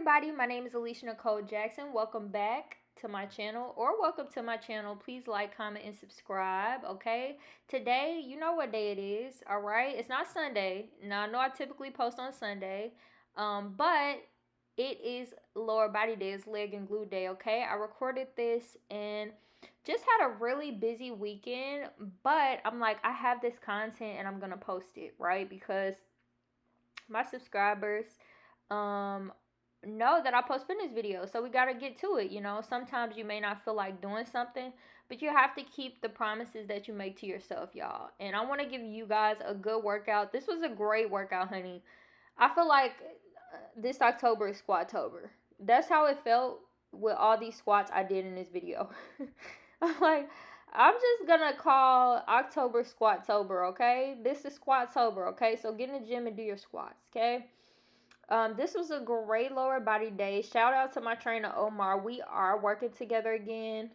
everybody, my name is Alicia Nicole Jackson. Welcome back to my channel, or welcome to my channel. Please like, comment, and subscribe, okay? Today, you know what day it is, all right? It's not Sunday. Now, I know I typically post on Sunday, but it is lower body day. It's leg and glute day, okay? I recorded this and just had a really busy weekend, but I'm like, I have this content and I'm gonna post it, right? Because my subscribers um know that I post fitness videos. So we got to get to it, you know. Sometimes you may not feel like doing something, but you have to keep the promises that you make to yourself, y'all. And I want to give you guys a good workout. This was a great workout, honey. I feel like this October is Squattober. That's how it felt with all these squats I did in this video. I'm like, I'm just gonna call October Squattober, okay? This is Squattober, okay? So get in the gym and do your squats, okay? This was a great lower body day. Shout out to my trainer Omar. We are working together again.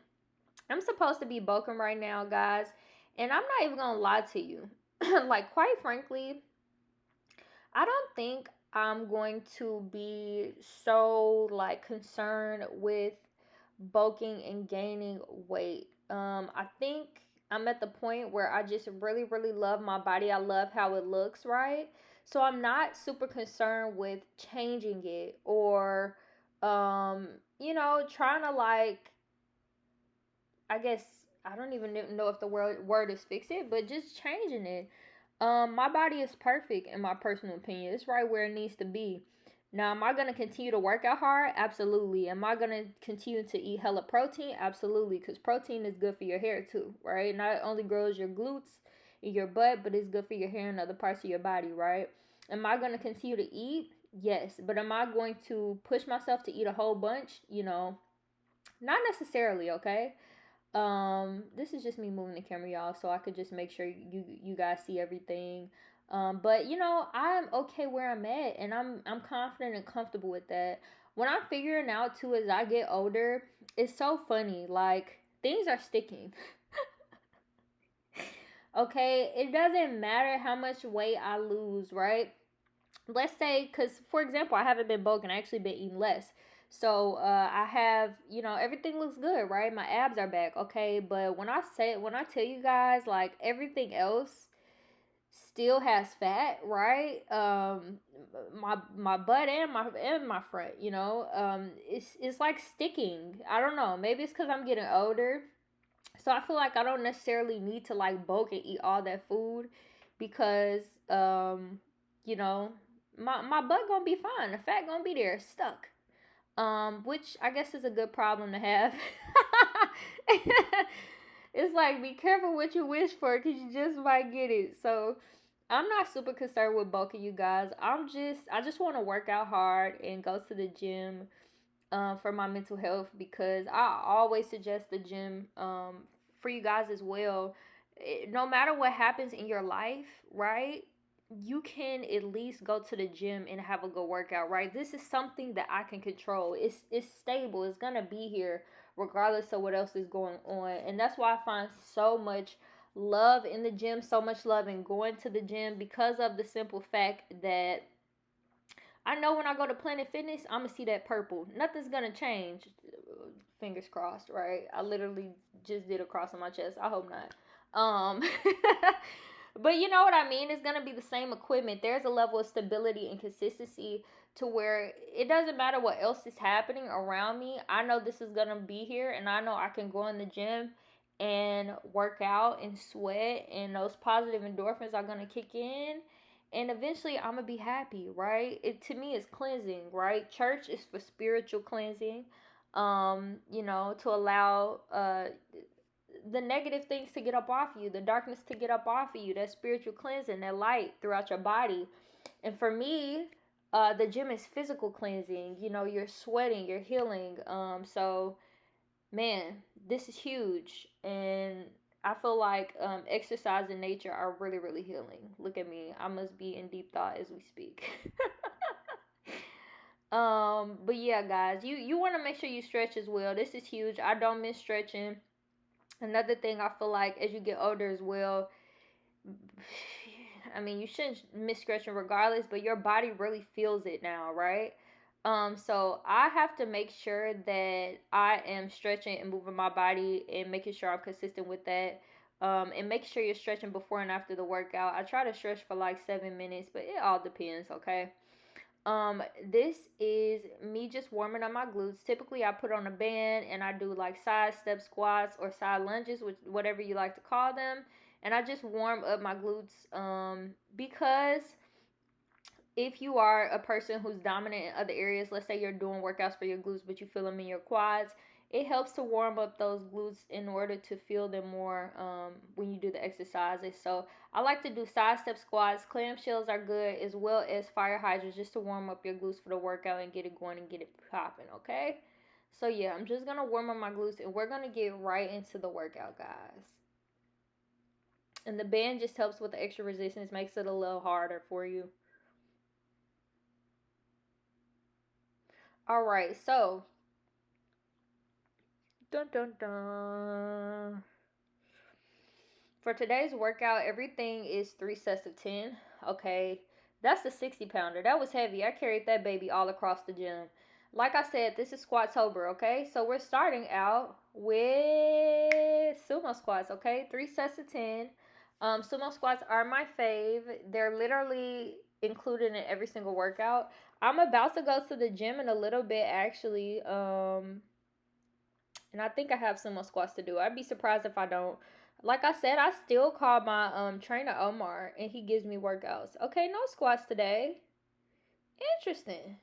I'm supposed to be bulking right now, guys, and I'm not even gonna lie to you. Like, quite frankly, I don't think I'm going to be so like concerned with bulking and gaining weight. I think I'm at the point where I just really, really love my body. I love how it looks, right? So I'm not super concerned with changing it or, trying to like, I guess, I don't even know if the word is fix it, but just changing it. My body is perfect in my personal opinion. It's right where it needs to be. Now, am I going to continue to work out hard? Absolutely. Am I going to continue to eat hella protein? Absolutely, because protein is good for your hair too, right? Not only grows your glutes and your butt, but it's good for your hair and other parts of your body, right? Am I going to continue to eat? Yes. But am I going to push myself to eat a whole bunch? Not necessarily, okay? This is just me moving the camera, y'all, so I could just make sure you guys see everything. But I'm okay where I'm at, and I'm confident and comfortable with that. What I'm figuring out too as I get older, it's so funny. Like, things are sticking. Okay, it doesn't matter how much weight I lose, right? Let's say, because for example, I haven't been bulking, I actually been eating less. So I have, everything looks good, right? My abs are back, okay. But when I tell you guys, like, everything else still has fat, right? My butt and my front, it's like sticking. I don't know. Maybe it's because I'm getting older, so I feel like I don't necessarily need to like bulk and eat all that food because you know, my butt gonna be fine. The fat gonna be there, stuck. Which I guess is a good problem to have. It's like, be careful what you wish for, because you just might get it. So I'm not super concerned with bulking, you guys. I just want to work out hard and go to the gym for my mental health, because I always suggest the gym for you guys as well. No matter what happens in your life, right? You can at least go to the gym and have a good workout, right? This is something that I can control. It's stable. It's gonna be here regardless of what else is going on. And that's why I find so much love in the gym, so much love in going to the gym, because of the simple fact that I know when I go to Planet Fitness, I'm gonna see that purple. Nothing's gonna change. Fingers crossed, right? I literally just did a cross on my chest. I hope not. But you know what I mean? It's gonna be the same equipment. There's a level of stability and consistency to where it doesn't matter what else is happening around me. I know this is gonna be here, and I know I can go in the gym and work out and sweat, and those positive endorphins are gonna kick in, and eventually I'm gonna be happy, right? It, to me, is cleansing, right? Church is for spiritual cleansing, to allow the negative things to get up off you, the darkness to get up off of you, that spiritual cleansing, that light throughout your body. And for me, the gym is physical cleansing. You're sweating, you're healing. So man, this is huge, and I feel like exercise and nature are really, really healing. Look at me, I must be in deep thought as we speak. But yeah, guys, you want to make sure you stretch as well. This is huge. I don't miss stretching. Another thing, I feel like as you get older as well, I mean, you shouldn't miss stretching regardless, but your body really feels it now, right? So I have to make sure that I am stretching and moving my body and making sure I'm consistent with that. And make sure you're stretching before and after the workout. I try to stretch for like 7 minutes, but it all depends, okay? This is me just warming up my glutes. Typically, I put on a band and I do like side step squats or side lunges, which whatever you like to call them, and I just warm up my glutes. Because if you are a person who's dominant in other areas, let's say you're doing workouts for your glutes, but you feel them in your quads, it helps to warm up those glutes in order to feel them more when you do the exercises. So I like to do side step squats. Clamshells are good, as well as fire hydrants, just to warm up your glutes for the workout and get it going and get it popping, okay? So yeah, I'm just gonna warm up my glutes and we're gonna get right into the workout, guys. And the band just helps with the extra resistance, makes it a little harder for you. All right, so dun dun dun. For today's workout, everything is 3 sets of 10. Okay, that's the 60 pounder. That was heavy. I carried that baby all across the gym. Like I said, this is Squattober, okay? So we're starting out with sumo squats, okay? 3 sets of 10. Sumo squats are my fave. They're literally included in every single workout. I'm about to go to the gym in a little bit, actually. And I think I have some more squats to do. I'd be surprised if I don't. Like I said, I still call my trainer Omar and he gives me workouts. Okay, no squats today. Interesting.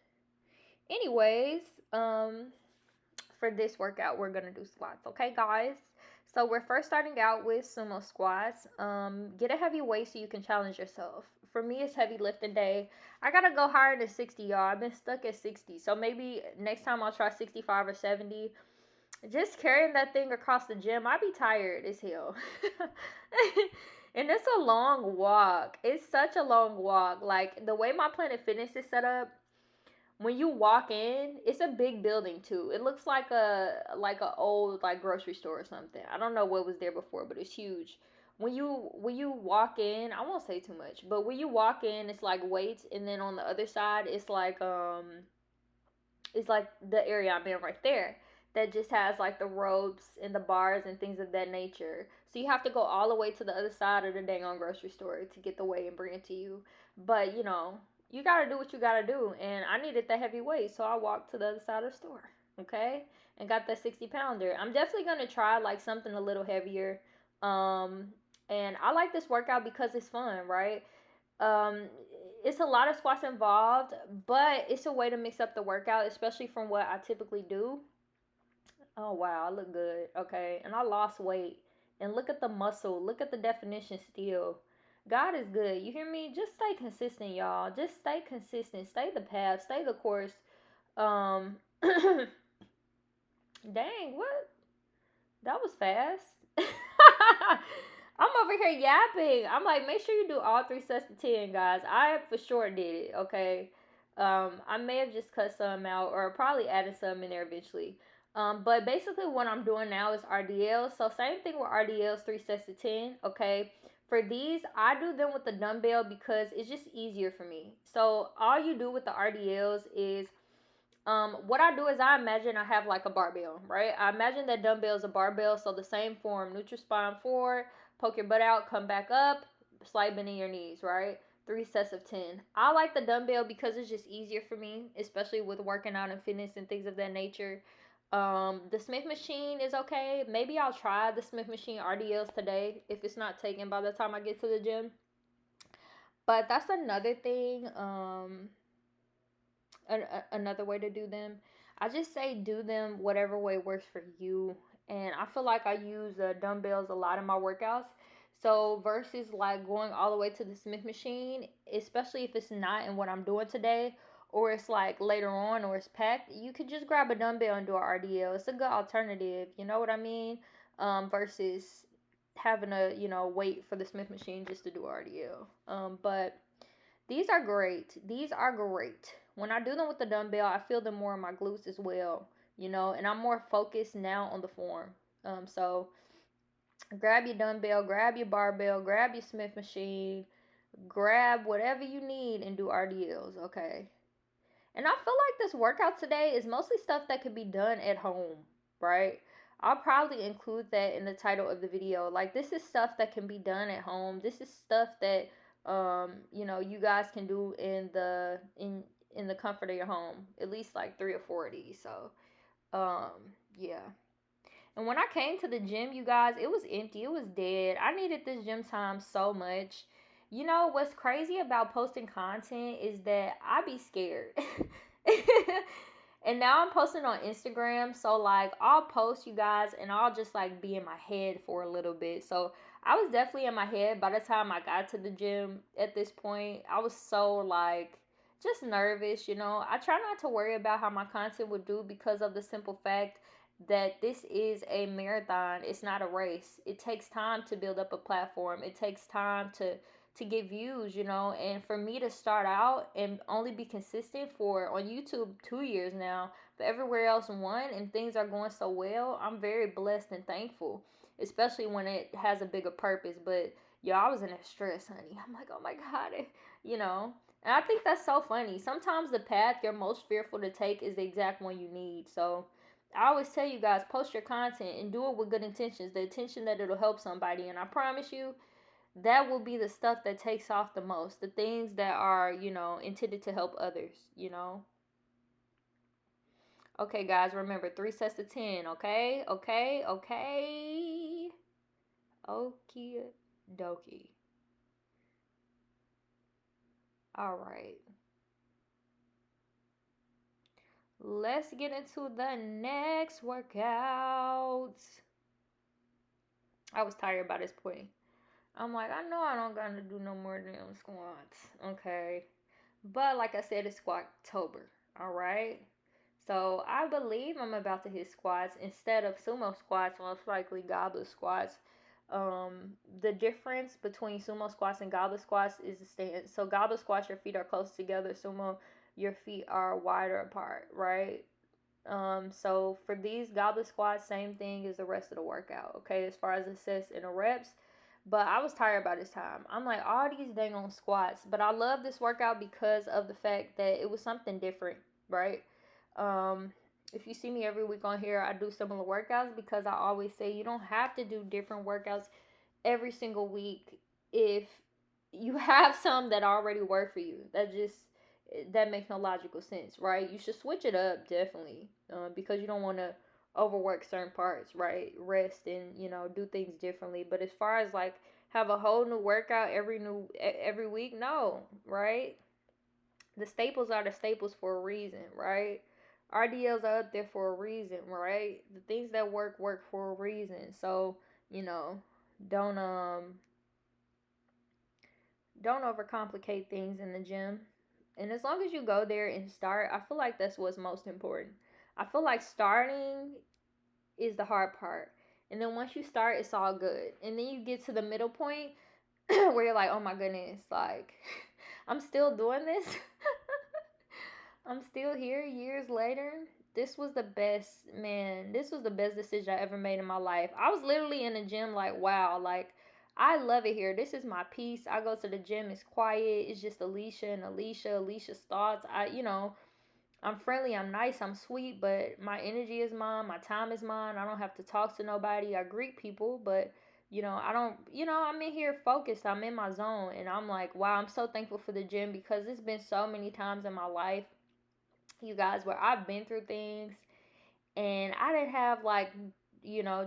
Anyways, for this workout we're gonna do squats. Okay, guys. So we're first starting out with sumo squats. Get a heavy weight so you can challenge yourself. For me, it's heavy lifting day. I gotta go higher than 60, y'all. I've been stuck at 60. So maybe next time I'll try 65 or 70. Just carrying that thing across the gym, I'd be tired as hell. And it's a long walk. It's such a long walk. Like the way my Planet Fitness is set up, when you walk in, it's a big building too. It looks like a old like grocery store or something. I don't know what was there before, but it's huge. When you walk in, I won't say too much, but when you walk in, it's like weights, and then on the other side, it's like the area I'm in right there that just has like the ropes and the bars and things of that nature. So you have to go all the way to the other side of the dang on grocery store to get the weight and bring it to you. But you gotta do what you gotta do. And I needed that heavy weight, so I walked to the other side of the store. Okay? And got that 60 pounder. I'm definitely gonna try like something a little heavier. Um and I like this workout because it's fun, right? Um, it's a lot of squats involved, but it's a way to mix up the workout, especially from what I typically do. Oh wow, I look good. Okay, and I lost weight. And look at the muscle. Look at the definition still. God is good. You hear me? Just stay consistent, y'all. Just stay consistent. Stay the path. Stay the course. Um, dang, what? That was fast. I'm over here yapping. I'm like, make sure you do all 3 sets of 10, guys. I for sure did it, okay? I may have just cut some out or probably added some in there eventually. But basically what I'm doing now is RDLs. So same thing with RDLs, 3 sets of 10, okay? For these, I do them with the dumbbell because it's just easier for me. So all you do with the RDLs is what I do is I imagine I have like a barbell, right? I imagine that dumbbell is a barbell, so the same form, neutral spine forward, poke your butt out, come back up, slight bend in your knees, right? 3 sets of 10. I like the dumbbell because it's just easier for me, especially with working out and fitness and things of that nature. The Smith machine is okay. Maybe I'll try the Smith machine RDLs today if it's not taken by the time I get to the gym. But that's another thing. Another way to do them. I just say do them whatever way works for you. And I feel like I use dumbbells a lot in my workouts. So versus like going all the way to the Smith machine, especially if it's not in what I'm doing today, or it's like later on, or it's packed, you could just grab a dumbbell and do an RDL. It's a good alternative. You know what I mean? Versus having to wait for the Smith machine just to do RDL. But these are great. These are great. When I do them with the dumbbell, I feel them more in my glutes as well, and I'm more focused now on the form. So grab your dumbbell, grab your barbell, grab your Smith machine, grab whatever you need and do RDLs, okay? And I feel like this workout today is mostly stuff that could be done at home, right? I'll probably include that in the title of the video. Like, this is stuff that can be done at home. This is stuff that you guys can do in the comfort of your home. At least like 3 or 4 of these. So, um yeah. And when I came to the gym, you guys, it was empty. It was dead. I needed this gym time so much. You know what's crazy about posting content is that I be scared. And now I'm posting on Instagram, so like I'll post, you guys, and I'll just like be in my head for a little bit. So I was definitely in my head by the time I got to the gym at this point. I was so like just nervous, you know. I try not to worry about how my content would do because of the simple fact that this is a marathon. It's not a race. It takes time to build up a platform. It takes time to get views, you know. And for me to start out and only be consistent for on YouTube 2 years now, but everywhere else one, and things are going so well, I'm very blessed and thankful, especially when it has a bigger purpose. But yo, I was in a stress, honey. I'm like, oh my god, you know. And I think that's so funny. Sometimes the path you're most fearful to take is the exact one you need. So I always tell you guys, post your content and do it with good intentions. The intention that it'll help somebody. And I promise you, that will be the stuff that takes off the most. The things that are, intended to help others, you know. Okay, guys, remember 3 sets of 10, okay? Okay, okay. Okie dokie. All right. Let's get into the next workout. I was tired by this point. I'm like, I know I don't gotta do no more damn squats. Okay. But like I said, it's Squattober. Alright. So I believe I'm about to hit squats instead of sumo squats, most likely goblet squats. The difference between sumo squats and goblet squats is the stance. So goblet squats, your feet are close together. Sumo, your feet are wider apart, right? So for these goblet squats, same thing as the rest of the workout, okay, as far as the sets and the reps. But I was tired by this time. I'm like, all these dang on squats. But I love this workout because of the fact that it was something different, right? Um, if you see me every week on here, I do similar workouts because I always say you don't have to do different workouts every single week if you have some that already work for you. That makes no logical sense, right? You should switch it up definitely, because you don't want to overwork certain parts, right? Rest and do things differently. But as far as like have a whole new workout every week, no, right? The staples are the staples for a reason, right? RDLs are up there for a reason, right? The things that work for a reason. So you know, don't don't overcomplicate things in the gym. And as long as you go there and start, I feel like that's what's most important. I feel like starting is the hard part. And then once you start, it's all good. And then you get to the middle point where you're like, oh my goodness, like, I'm still doing this. I'm still here years later. This was the best, man. This was the best decision I ever made in my life. I was literally in the gym like, wow, like I love it here. This is my peace. I go to the gym, it's quiet. It's just Alicia and Alicia's thoughts. I'm friendly, I'm nice, I'm sweet, but my energy is mine, my time is mine. I don't have to talk to nobody. I greet people, but I don't, I'm in here focused. I'm in my zone, and I'm like, wow, I'm so thankful for the gym because it's been so many times in my life, you guys, where I've been through things and I didn't have like,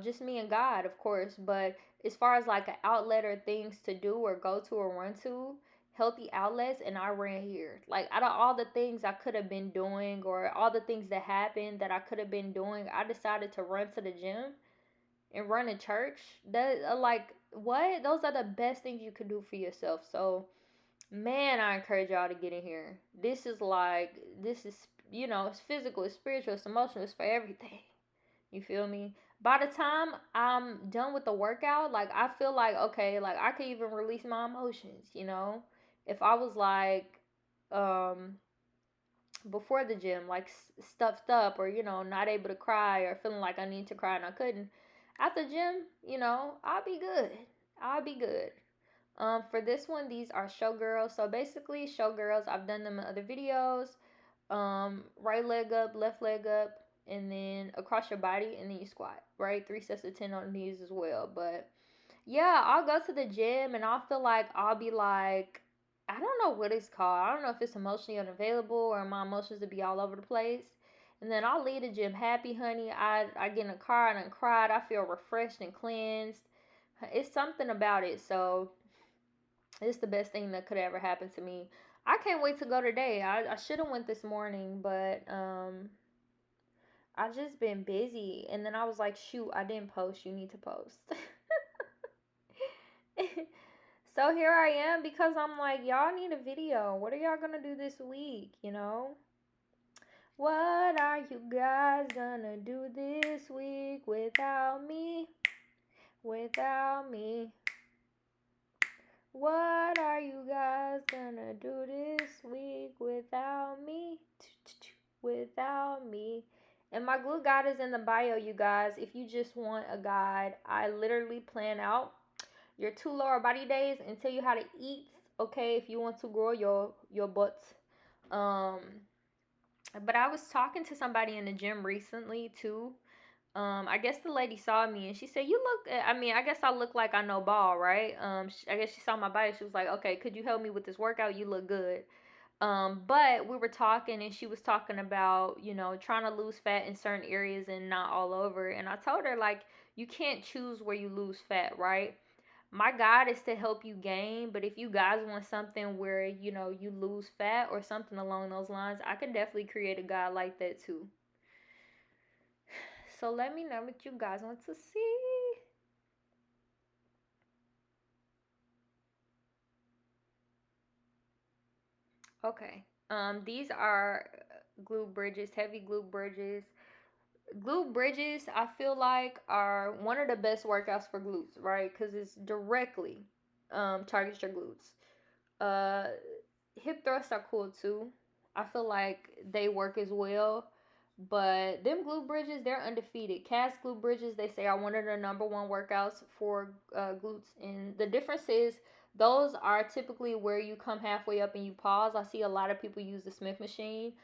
just me and God, of course, but as far as like an outlet or things to do or go to or run to, healthy outlets, and I ran here. Like out of all the things I could have been doing or all the things that happened that I could have been doing, I decided to run to the gym and run a church. That like what? Those are the best things you could do for yourself. So man, I encourage y'all to get in here. This is, it's physical, it's spiritual, it's emotional, it's for everything. You feel me? By the time I'm done with the workout, like I feel like okay, like I could even release my emotions, If I was like before the gym like stuffed up or not able to cry or feeling like I need to cry and I couldn't. At the gym, I'll be good. I'll be good. For this one, these are showgirls. So basically, showgirls, I've done them in other videos. Right leg up, left leg up, and then across your body, and then you squat, right? 3 sets of 10 on the knees as well. But yeah, I'll go to the gym and I'll feel like I'll be like, I don't know what it's called. I don't know if it's emotionally unavailable or my emotions to be all over the place. And then I'll leave the gym happy, honey. I get in a car and I cried. I feel refreshed and cleansed. It's something about it. So it's the best thing that could ever happen to me. I can't wait to go today. I should have went this morning, but I just been busy. And then I was like, shoot, I didn't post. You need to post. So here I am because I'm like, y'all need a video. What are y'all gonna do this week? You know? What are you guys gonna do this week without me? Without me. What are you guys gonna do this week without me? Without me. And my glute guide is in the bio, you guys. If you just want a guide, I literally plan out your 2 lower body days and tell you how to eat. Okay, if you want to grow your butt. Um, but I was talking to somebody in the gym recently too. I guess the lady saw me and she said, "You look." I mean, I guess I look like I know ball, right? I guess she saw my body. She was like, "Okay, could you help me with this workout? You look good." But we were talking and she was talking about, trying to lose fat in certain areas and not all over. And I told her, like, you can't choose where you lose fat, right? My God is to help you gain, but if you guys want something where, you lose fat or something along those lines, I could definitely create a guide like that too. So let me know what you guys want to see. Okay. These are glute bridges, heavy glute bridges. Glute bridges, I feel like, are one of the best workouts for glutes, right? Because it's directly targets your glutes. Uh, Hip thrusts are cool too. I feel like they work as well. But them glute bridges, they're undefeated. Calf glute bridges, they say, are one of the number one workouts for glutes. And the difference is those are typically where you come halfway up and you pause. I see a lot of people use the Smith machine.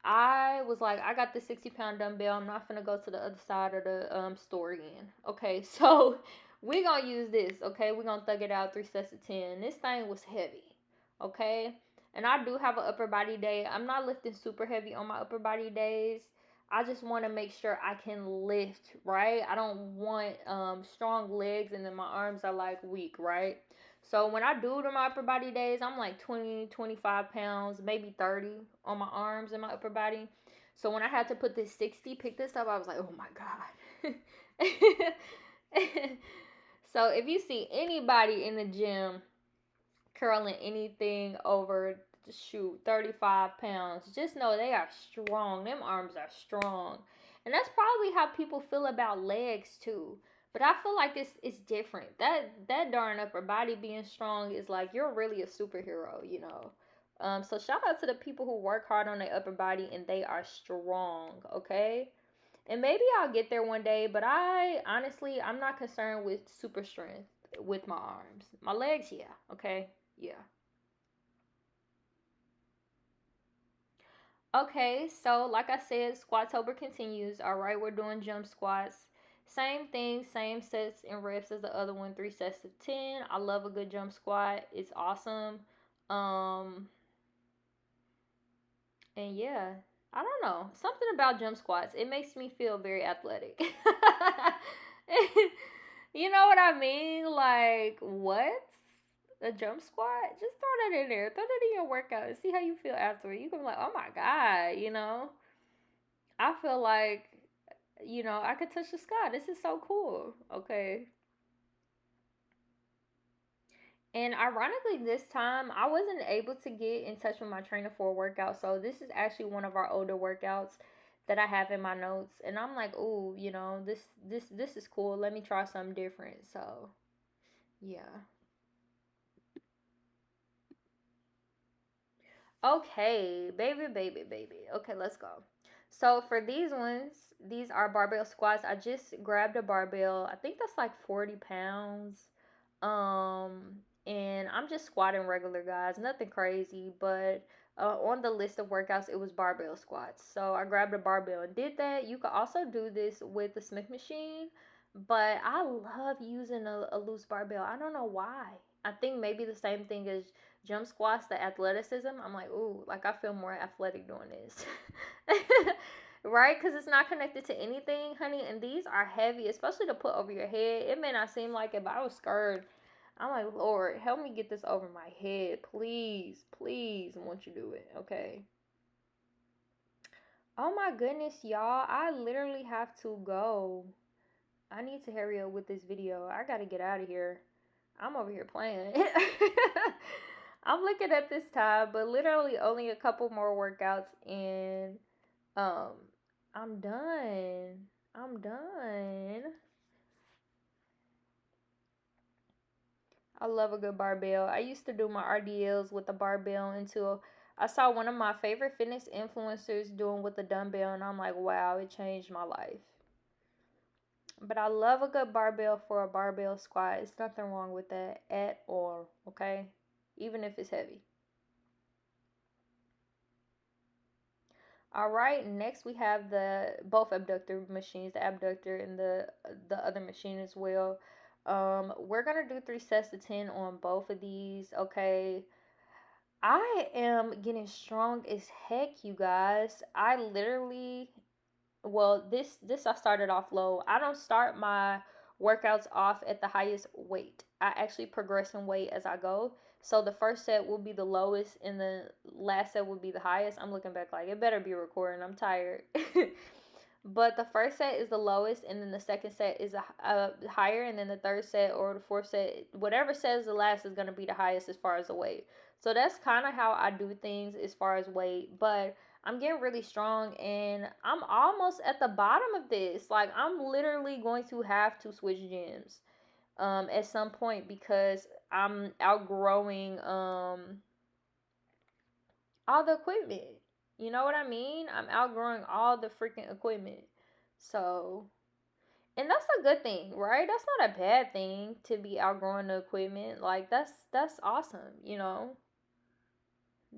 I was like, I got the 60-pound dumbbell. I'm not gonna go to the other side of the store again. Okay, so we're gonna use this. Okay, we're gonna thug it out 3 sets of 10. This thing was heavy. Okay, and I do have an upper body day. I'm not lifting super heavy on my upper body days. I just want to make sure I can lift, right? I don't want strong legs and then my arms are like weak, right? So when I do my upper body days, I'm like 20, 25 pounds, maybe 30 on my arms and my upper body. So when I had to put this 60, pick this up, I was like, oh my God. So if you see anybody in the gym curling anything over, shoot, 35 pounds, just know they are strong. Them arms are strong. And that's probably how people feel about legs too. But I feel like it's different. That darn upper body being strong is like you're really a superhero. So shout out to the people who work hard on their upper body and they are strong, okay? And maybe I'll get there one day, but I honestly I'm not concerned with super strength with my arms. My legs, yeah, okay? Yeah. Okay, so like I said, Squattober continues. All right, we're doing jump squats. Same thing, same sets and reps as the other one, 3 sets of 10. I love a good jump squat. It's awesome. Um, and yeah, I don't know. Something about jump squats. It makes me feel very athletic. You know what I mean? Like, what? A jump squat? Just throw that in there. Throw that in your workout and see how you feel afterward. You can be like, oh my God. I feel like, I could touch the sky. This is so cool. Okay. And ironically, this time I wasn't able to get in touch with my trainer for a workout. So this is actually one of our older workouts that I have in my notes. And I'm like, oh, this is cool. Let me try something different. So yeah. Okay, baby, baby, baby. Okay, let's go. So for these ones, these are barbell squats. I just grabbed a barbell. I think that's like 40 pounds. And I'm just squatting regular, guys. Nothing crazy, but on the list of workouts, it was barbell squats. So I grabbed a barbell and did that. You could also do this with the Smith machine, but I love using a loose barbell. I don't know why. I think maybe the same thing as jump squats, the athleticism. I'm like, ooh, like I feel more athletic doing this. Right? Because it's not connected to anything, honey. And these are heavy, especially to put over your head. It may not seem like it, but I was scared. I'm like, Lord, help me get this over my head. Please, please, won't you do it? Okay. Oh my goodness, y'all. I literally have to go. I need to hurry up with this video. I gotta get out of here. I'm over here playing. I'm looking at this time, but literally only a couple more workouts and um I'm done. I'm done. I love a good barbell. I used to do my RDLs with the barbell until I saw one of my favorite fitness influencers doing with the dumbbell, and I'm like, wow, it changed my life. But I love a good barbell for a barbell squat. It's nothing wrong with that at all, okay? Even if it's heavy. All right, next we have the both abductor machines, the abductor and the other machine as well. We're gonna do 3 sets of 10 on both of these, okay? I am getting strong as heck, you guys. I literally, well, this I started off low. I don't start my workouts off at the highest weight. I actually progress in weight as I go. So the first set will be the lowest and the last set will be the highest. I'm looking back like it better be recording. I'm tired. But the first set is the lowest, and then the second set is a higher, and then the third set or the fourth set, whatever says the last, is going to be the highest as far as the weight. So that's kind of how I do things as far as weight. But I'm getting really strong, and I'm almost at the bottom of this. Like, I'm literally going to have to switch gyms at some point because I'm outgrowing all the equipment. You know what I mean? I'm outgrowing all the freaking equipment. So, and that's a good thing, right? That's not a bad thing to be outgrowing the equipment. Like that's awesome, you know?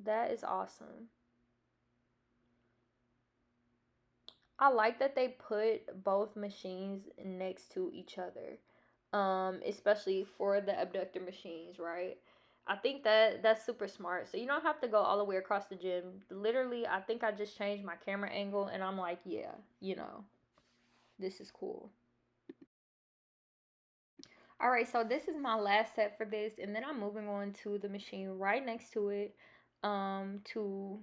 That is awesome. I like that they put both machines next to each other. Especially for the abductor machines, right? I think that that's super smart. So you don't have to go all the way across the gym. Literally, I think I just changed my camera angle and I'm like, yeah, this is cool. All right, so this is my last set for this, and then I'm moving on to the machine right next to it, to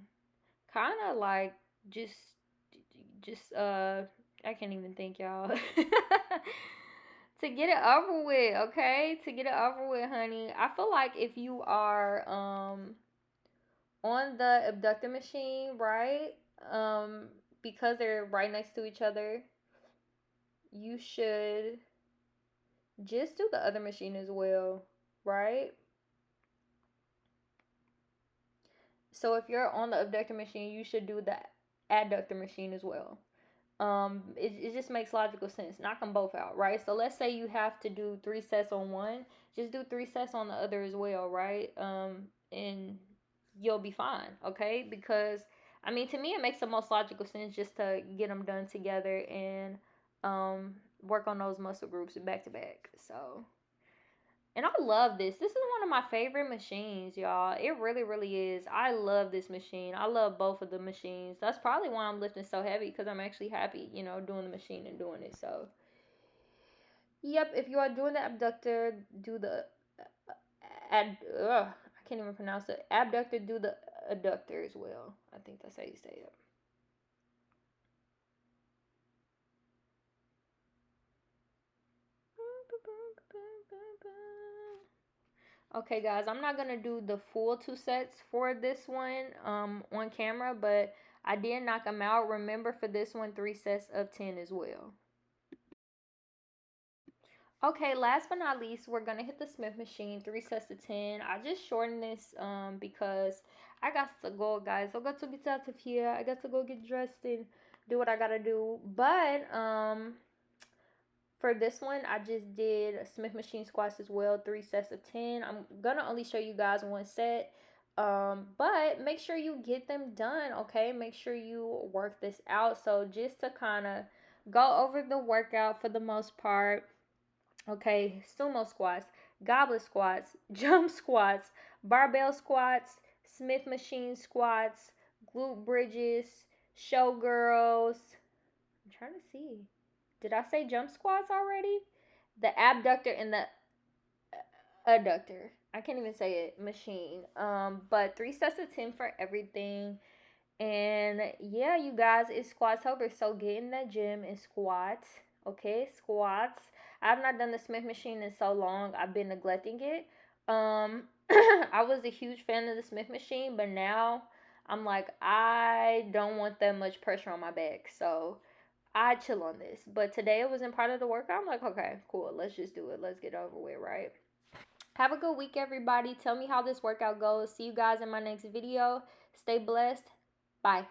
kind of like just, just I can't even think, y'all. To get it over with, okay? To get it over with, honey. I feel like if you are on the abductor machine, right? Um, because they're right next to each other, you should just do the other machine as well, right? So if you're on the abductor machine, you should do the adductor machine as well. It just makes logical sense. Knock them both out, right? So let's say you have to do 3 sets on one, just do 3 sets on the other as well, right? And you'll be fine, okay? Because I mean, to me, it makes the most logical sense just to get them done together and work on those muscle groups back to back. So, and I love this. This is one of my favorite machines, y'all. It really, really is. I love this machine. I love both of the machines. That's probably why I'm lifting so heavy because I'm actually happy, doing the machine and doing it. So, yep, if you are doing the abductor, do the I can't even pronounce it. Abductor, do the adductor as well. I think that's how you say it. Okay, guys, I'm not gonna do the full 2 sets for this one on camera, but I did knock them out. Remember, for this one, 3 sets of 10 as well. Okay, last but not least, we're gonna hit the Smith machine, 3 sets of 10. I just shortened this because I got to go, guys. I got to get out of here. I got to go get dressed and do what I gotta do. But for this one, I just did Smith machine squats as well, 3 sets of 10. I'm gonna only show you guys 1 set. But make sure you get them done, okay? Make sure you work this out. So just to kind of go over the workout for the most part, okay? Sumo squats, goblet squats, jump squats, barbell squats, Smith machine squats, glute bridges, showgirls. I'm trying to see. Did I say jump squats already? The abductor and the adductor. I can't even say it. Machine. But 3 sets of 10 for everything. And yeah, you guys, it's Squattober. So get in the gym and squat. Okay, squats. I've not done the Smith machine in so long. I've been neglecting it. I was a huge fan of the Smith machine, but now I'm like, I don't want that much pressure on my back. So I chill on this. But today it wasn't part of the workout. I'm like, okay, cool. Let's just do it. Let's get over with, right? Have a good week, everybody. Tell me how this workout goes. See you guys in my next video. Stay blessed. Bye.